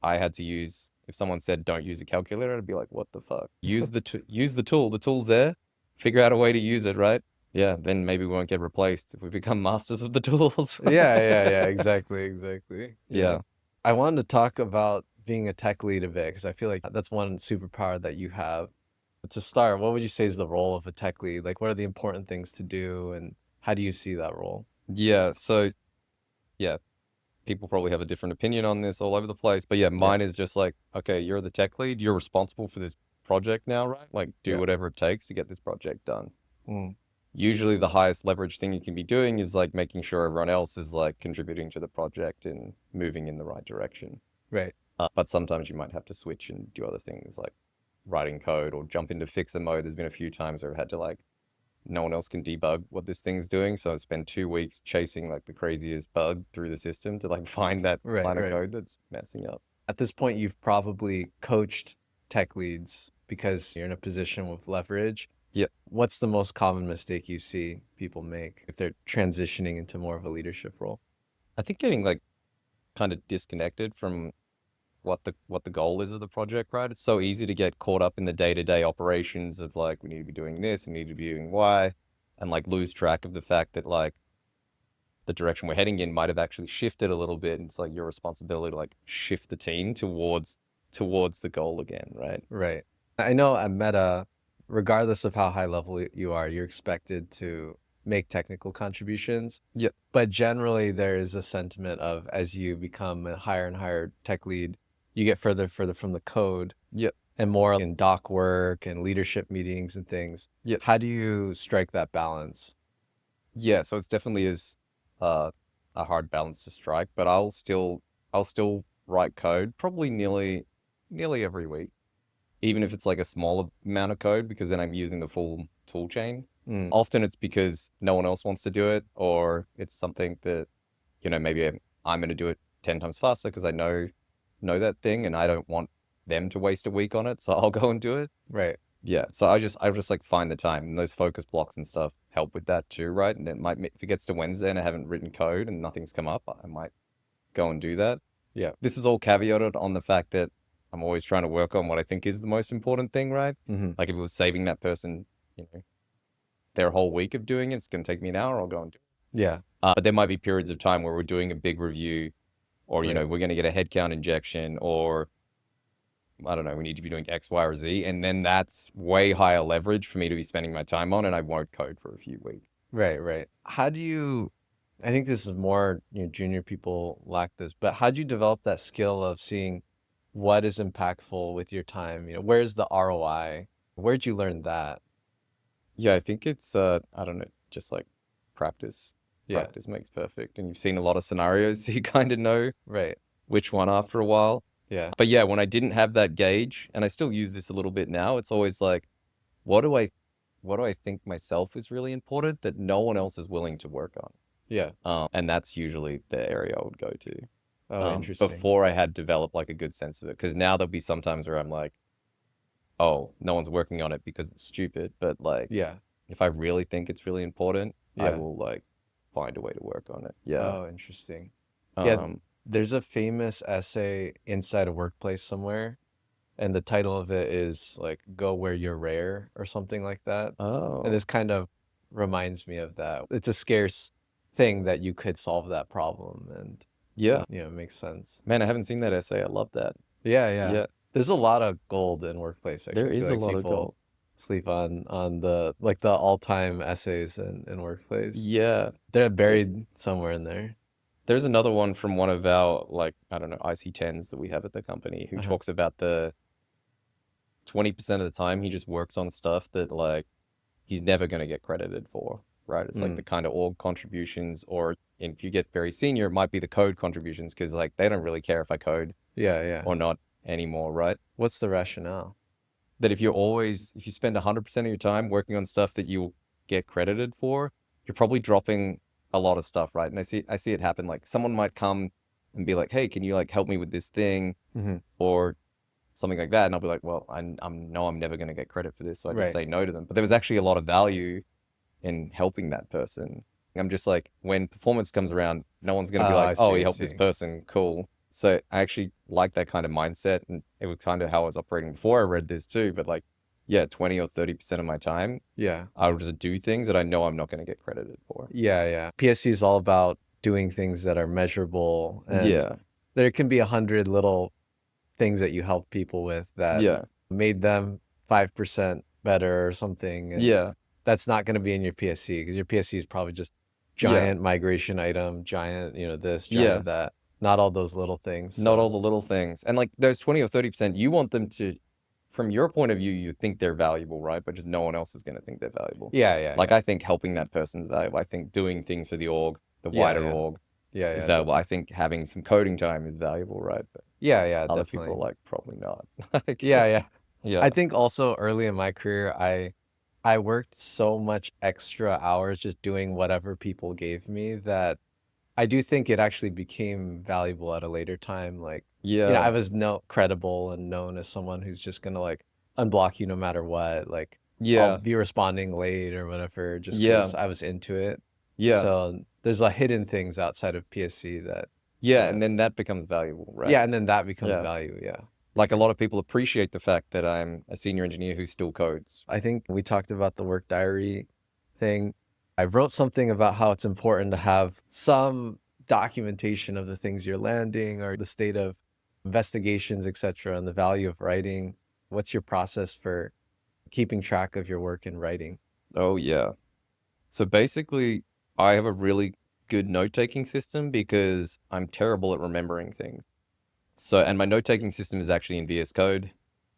I had to use, if someone said don't use a calculator, I'd be like, what the fuck? Use the tool. The tool's there. Figure out a way to use it, right? Yeah, then maybe we won't get replaced if we become masters of the tools. Yeah, yeah, exactly, exactly. Yeah. I wanted to talk about being a tech lead a bit because I feel like that's one superpower that you have. But to start, what would you say is the role of a tech lead? Like, what are the important things to do, and how do you see that role? Yeah, so yeah, people probably have a different opinion on this all over the place. But yeah, mine is just like, okay, you're the tech lead, you're responsible for this project now, right? Like do whatever it takes to get this project done. Usually the highest leverage thing you can be doing is like making sure everyone else is like contributing to the project and moving in the right direction. Right. But sometimes you might have to switch and do other things like writing code or jump into fixer mode. There's been a few times where I've had to like, no one else can debug what this thing's doing. So I spend 2 weeks chasing like the craziest bug through the system to like find that line of code that's messing up. At this point, you've probably coached tech leads because you're in a position with leverage. Yeah. What's the most common mistake you see people make if they're transitioning into more of a leadership role? I think getting like kind of disconnected from what the goal is of the project, right? It's so easy to get caught up in the day-to-day operations of like, we need to be doing this, we need to be doing Y, and like lose track of the fact that like the direction we're heading in might have actually shifted a little bit. And it's like your responsibility to like shift the team towards the goal again, right? Right. I know at Meta, regardless of how high level you are, you're expected to make technical contributions. Yep. But generally there is a sentiment of as you become a higher and higher tech lead, you get further from the code. Yep. And more in doc work and leadership meetings and things. Yep. How do you strike that balance? Yeah, so it's definitely is a hard balance to strike, but I'll still write code probably nearly every week, even if it's like a smaller amount of code, because then I'm using the full tool chain. Often it's because no one else wants to do it, or it's something that, maybe I'm going to do it 10 times faster because I know that thing and I don't want them to waste a week on it. So I'll go and do it. Right. Yeah. So I just like find the time, and those focus blocks and stuff help with that too. Right. And it might, if it gets to Wednesday and I haven't written code and nothing's come up, I might go and do that. Yeah. This is all caveated on the fact that I'm always trying to work on what I think is the most important thing. Right. Like if it was saving that person, their whole week of doing it, it's going to take me an hour, I'll go and do it. Yeah. But there might be periods of time where we're doing a big review, or, we're going to get a headcount injection, or I don't know, we need to be doing X, Y, or Z. And then that's way higher leverage for me to be spending my time on, and I won't code for a few weeks. Right, right. How do you, I think this is more, junior people lack this, but how do you develop that skill of seeing what is impactful with your time? Where's the ROI? Where'd you learn that? Yeah, I think it's, I don't know, just like practice. Yeah. Practice makes perfect. And you've seen a lot of scenarios, so you kind of know Right. which one after a while. Yeah. But yeah, when I didn't have that gauge, and I still use this a little bit now, it's always like, what do I think myself is really important that no one else is willing to work on? Yeah. And that's usually the area I would go to. Oh, interesting. Before I had developed like a good sense of it. Because now there'll be sometimes where I'm like, oh, no one's working on it because it's stupid. But like, yeah. if I really think it's really important, I Yeah. will like find a way to work on it. Yeah. Oh, interesting. Yeah. There's a famous essay inside a workplace somewhere, and the title of it is like "Go Where You're Rare" or something like that. And Oh, this kind of reminds me of that. It's a scarce thing that you could solve that problem, and yeah. it makes sense. Man, I haven't seen that essay. I love that. Yeah, yeah. Yeah, There's a lot of gold in workplace. there Actually, I feel is a like lot of people gold. sleep on the like the all-time essays in workplace. Yeah. They're There's buried somewhere in there. there's another one from one of our, like, I don't know, IC10s that we have at the company who Uh-huh. talks about the 20% of the time he just works on stuff that like he's never going to get credited for, right? It's like the kind of org contributions, or if you get very senior, it might be the code contributions, because like they don't really care if I code Yeah, yeah. or not anymore, right? What's the rationale? That if you spend 100% of your time working on stuff that you'll get credited for, you're probably dropping a lot of stuff, right? And I see it happen. Like someone might come and be like, hey, can you like help me with this thing Mm-hmm. or something like that? And I'll be like, well, I'm never going to get credit for this. So I just Right. say no to them. But there was actually a lot of value in helping that person. I'm just like, when performance comes around, no one's going to be like, I oh, see, you I helped this see. person. Cool. So I actually like that kind of mindset. And it was kind of how I was operating before I read this too. But like, yeah, 20 or 30% of my time, Yeah. I'll just do things that I know I'm not going to get credited for. Yeah, yeah. PSC is all about doing things that are measurable, and Yeah. there can be 100 little things that you help people with that Yeah. made them 5% better or something. And Yeah. that's not going to be in your PSC, because your PSC is probably just Yeah. giant migration item, giant, this, Yeah. giant that, not all those little things. Not So all the little things. And like those 20 or 30%, you want them to, from your point of view, you think they're valuable, right? But just no one else is going to think they're valuable. yeah, yeah, Like yeah. I think helping that person's valuable. I think doing things for the org, the Yeah, wider yeah. org, Yeah, is yeah, valuable. I think having some coding time is valuable, right? But yeah, yeah, other definitely. people are like, probably not. Like, Yeah, yeah. yeah. I think also early in my career, I worked so much extra hours just doing whatever people gave me that I do think it actually became valuable at a later time. Like, I Yeah. was credible and known as someone who's just gonna like unblock you no matter what. Like, I'll Yeah. be responding late or whatever just Yeah. because I was into it. Yeah. So there's like hidden things outside of PSC that, Yeah. And then that becomes valuable, right? yeah, and then that becomes Yeah. value. Yeah. Like a lot of people appreciate the fact that I'm a senior engineer who still codes. I think we talked about the work diary thing. I wrote something about how it's important to have some documentation of the things you're landing or the state of investigations, etc., and the value of writing. What's your process for keeping track of your work in writing? Oh, yeah. So basically, I have a really good note-taking system because I'm terrible at remembering things. So, and my note-taking system is actually in VSCode.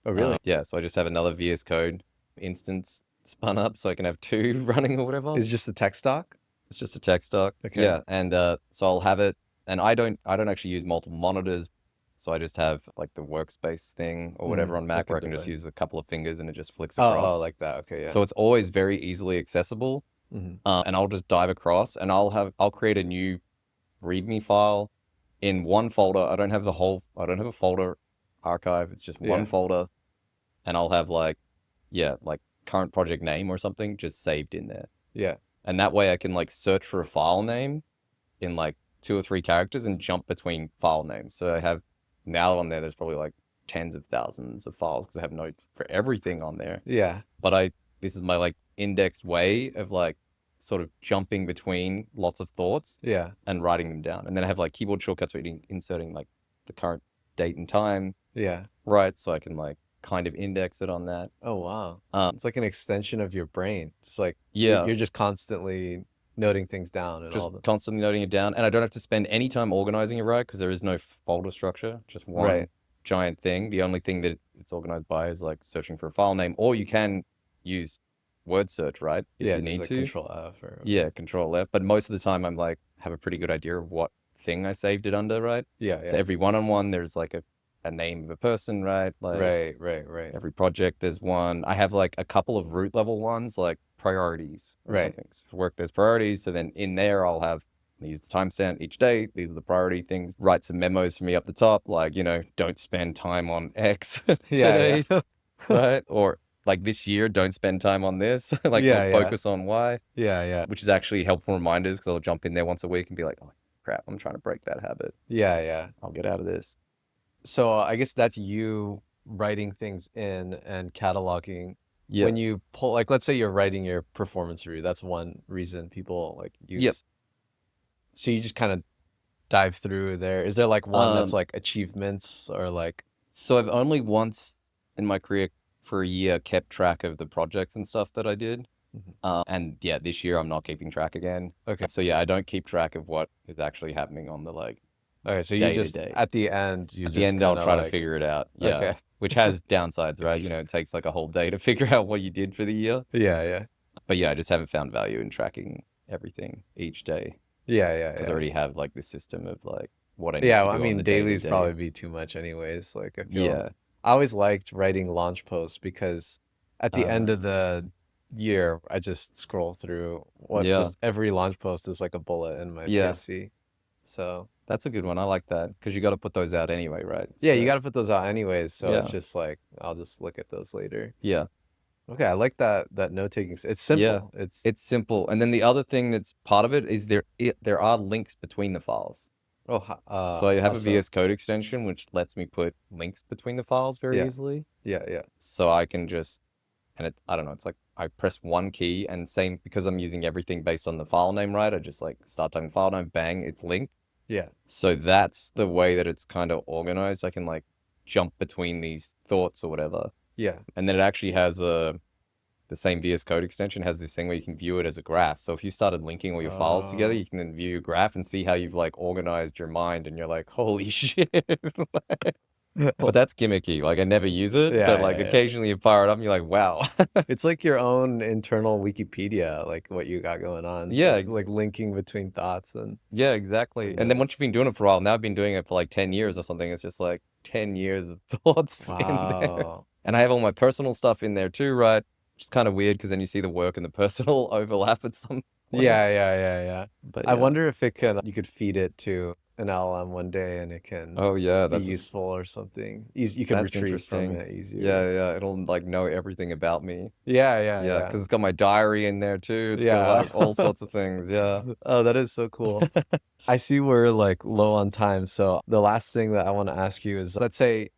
Oh, really? Yeah, so I just have another VSCode instance spun up so I can have two running or whatever. Is it just the text doc? It's just a text doc. Okay. Yeah, and so I'll have it, and I don't actually use multiple monitors, so I just have like the workspace thing or whatever on Mac, like a where I can just delay. use a couple of fingers and it just flicks Oh, across. like that. Okay, yeah. So it's always very easily accessible. Mhm. And I'll just dive across, and I'll create a new README file in one folder. I don't have a folder archive. It's just one Yeah. folder, and I'll have like current project name or something just saved in there. Yeah. And that way I can like search for a file name in like 2 or 3 characters and jump between file names. So I have now on there's probably like tens of thousands of files because I have notes for everything on there. Yeah. But this is my like indexed way of like sort of jumping between lots of thoughts Yeah. and writing them down. And then I have like keyboard shortcuts for inserting like the current date and time, Yeah. right? So I can like kind of index it on that. Oh, wow. Um, It's like an extension of your brain. It's like yeah, you're just constantly noting things down and just all the constantly noting it down. And I don't have to spend any time organizing it, right? Because there is no folder structure, just one Right. giant thing. The only thing that it's organized by is like searching for a file name, or you can use word search, right? If yeah, you just need like to. Control F or Yeah, Control F. But most of the time, I'm like have a pretty good idea of what thing I saved it under, right? yeah, So yeah. every one-on-one, there's like a name of a person, right? Like Right. every project, there's one. I have like a couple of root level ones, like priorities or Right. something. So for work, there's priorities. So then in there, I'll have use the timestamp each day. These are the priority things. Write some memos for me up the top, like don't spend time on X Yeah, today, right? Or like this year, don't spend time on this. Like Yeah, yeah. focus on Y. Yeah. Which is actually helpful reminders because I'll jump in there once a week and be like, oh, crap, I'm trying to break that habit. Yeah, yeah. I'll get out of this. So I guess that's you writing things in and cataloging. Yeah. When you pull, like, let's say you're writing your performance review, that's one reason people like use. Yep. So you just kind of dive through there. Is there like one that's Um, like achievements or like, So I've only once in my career for a year kept track of the projects and stuff that I did. Mhm. And yeah, this year I'm not keeping track again. Okay. So yeah, I don't keep track of what is actually happening on the like Okay, so you day to just day. at the end you At just the end, I'll kind of try to like, figure it out. Yeah. okay. Which has downsides, right? You know, it takes like a whole day to figure out what you did for the year. Yeah, yeah. But yeah, I just haven't found value in tracking everything each day Yeah, yeah, because I yeah. already have like this system of like what I need Yeah, to well, I do on mean, the day to dailies day. probably be too much anyways. Like I feel Yeah. I always liked writing launch posts because at the end of the year, I just scroll through what Yeah. just every launch post is like a bullet in my Yeah. PSC. So That's a good one. I like that because you got to put those out anyway, right? yeah, you So, got to put those out anyways. So it's yeah. just like I'll just look at those later. Yeah. Okay, I like that note taking. It's Yeah. simple. It's It's simple. And then the other thing that's part of it is there are links between the files. oh So I have how a so? VS Code extension which lets me put links between the files very Yeah. easily. Yeah, yeah. So I can just, and it's, I don't know, it's like I press one key and same because I'm using everything based on the file name, right? I just like start typing file name, bang, it's linked. Yeah. So that's the way that it's kind of organized. I can like jump between these thoughts or whatever. Yeah. And then it actually has the same VS Code extension has this thing where you can view it as a graph. So if you started linking all your files together, Oh. you can then view your graph and see how you've like organized your mind and you're like, holy shit. But that's gimmicky. Like I never use it, Yeah, but like yeah, yeah. occasionally you fire it up and you're like, wow. It's like your own internal Wikipedia, like what you got going on. Yeah, Like linking between thoughts and Yeah, exactly. And then once you've been doing it for a while, now I've been doing it for like 10 years or something. It's just like 10 years of thoughts in there. wow. And I have all my personal stuff in there too, right? Which is kind of weird because then you see the work and the personal overlap at some Yeah, points. yeah. But I yeah. wonder if you could feed it to an LLM one day and it can Oh yeah, be that's useful or something. You can that's retrieve from interesting. it easier. Yeah. It'll like know everything about me. Yeah, Yeah, because it's got my diary in there too. It's got Yeah. like all sorts of things. Yeah. Oh, that is so cool. I see we're like low on time. So the last thing that I want to ask you is, let's say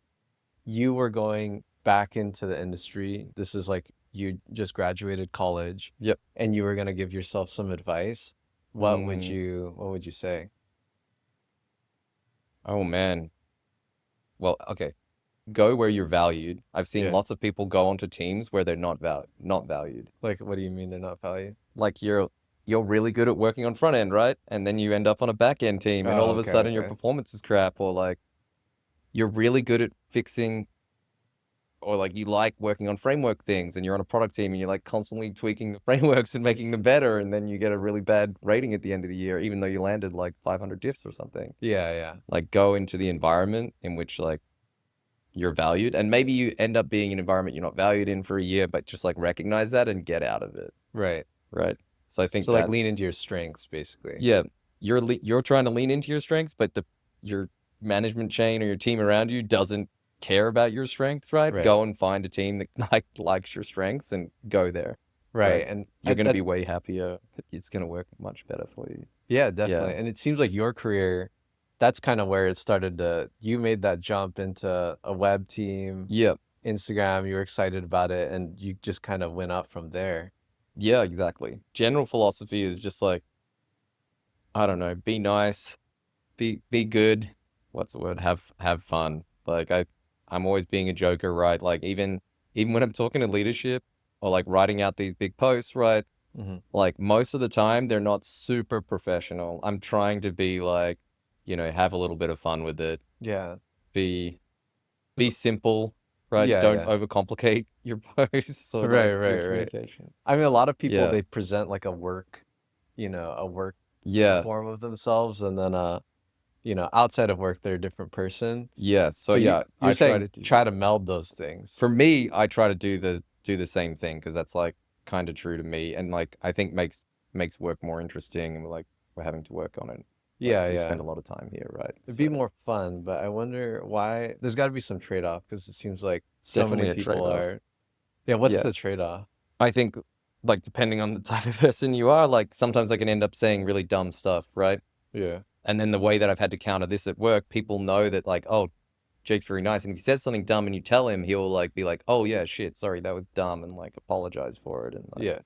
you were going back into the industry. This is like you just graduated college. Yep. And you were going to give yourself some advice. What would Mm. you say? Oh man. Well, okay. Go where you're valued. I've seen Yeah. lots of people go onto teams where they're not valued. Like, what do you mean they're not valued? Like you're really good at working on front end, right? And then you end up on a back end team and all Oh, of a okay, sudden your okay. performance is crap, or like you're really good at fixing, or like you like working on framework things and you're on a product team and you're like constantly tweaking the frameworks and making them better, and then you get a really bad rating at the end of the year even though you landed like 500 diffs or something. Yeah, yeah. Like go into the environment in which like you're valued, and maybe you end up being an environment you're not valued in for a year, but just like recognize that and get out of it, Right. right? So I think So like that's, lean into your strengths, basically. yeah, you're trying to lean into your strengths, but your management chain or your team around you doesn't care about your strengths, right? Right. Go and find a team that likes your strengths and go there. Right. Right. And You're going to that- be way happier. It's going to work much better for you. Yeah, definitely. Yeah. And it seems like your career, that's kind of where it started you made that jump into a web team, Yeah. Instagram, you were excited about it, and you just kind of went up from there. Yeah, exactly. General philosophy is just like, I don't know, be nice, be good. What's the word? Have fun. Like I'm always being a joker, right? Like even when I'm talking to leadership or like writing out these big posts, right? Mhm. Like most of the time they're not super professional. I'm trying to be like, you know, have a little bit of fun with it. Yeah. Be simple, right? Yeah, Don't yeah. overcomplicate your posts or Right, like, right, your right. communication. I mean, a lot of people, Yeah. they present like a work Yeah. form of themselves, and then outside of work, they're a different person. Yeah. So you- yeah, you're I saying try to meld those things. for me, I try to do the same thing because that's like kind of true to me, and like I think makes work more interesting, and we're having to work on it. Like, Yeah, we yeah. spend a lot of time here, right? It'd be So, more fun, but I wonder why. There's got to be some trade-off because it seems like so Definitely many a people trade-off. are. Yeah, what's Yeah. the trade-off? I think like depending on the type of person you are, like sometimes I can end up saying really dumb stuff, right? Yeah. And then the way that I've had to counter this at work, people know that like, oh, Jake's very nice. And if he says something dumb and you tell him, he'll like be like, oh yeah, shit, sorry, that was dumb, and like apologize for it and like, Yeah.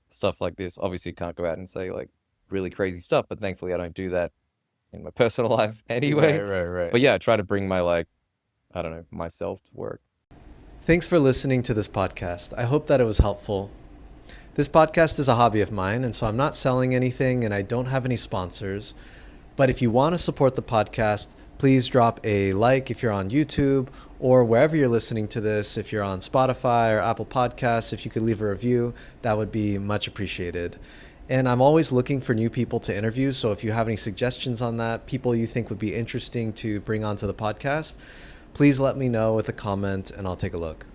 stuff like this. Obviously can't go out and say like really crazy stuff, but thankfully I don't do that in my personal life anyway. Right. But yeah, I try to bring my like, I don't know, myself to work. Thanks for listening to this podcast. I hope that it was helpful. This podcast is a hobby of mine, and so I'm not selling anything and I don't have any sponsors. But if you want to support the podcast, please drop a like if you're on YouTube or wherever you're listening to this. If you're on Spotify or Apple Podcasts, if you could leave a review, that would be much appreciated. And I'm always looking for new people to interview. So if you have any suggestions on that, people you think would be interesting to bring onto the podcast, please let me know with a comment and I'll take a look.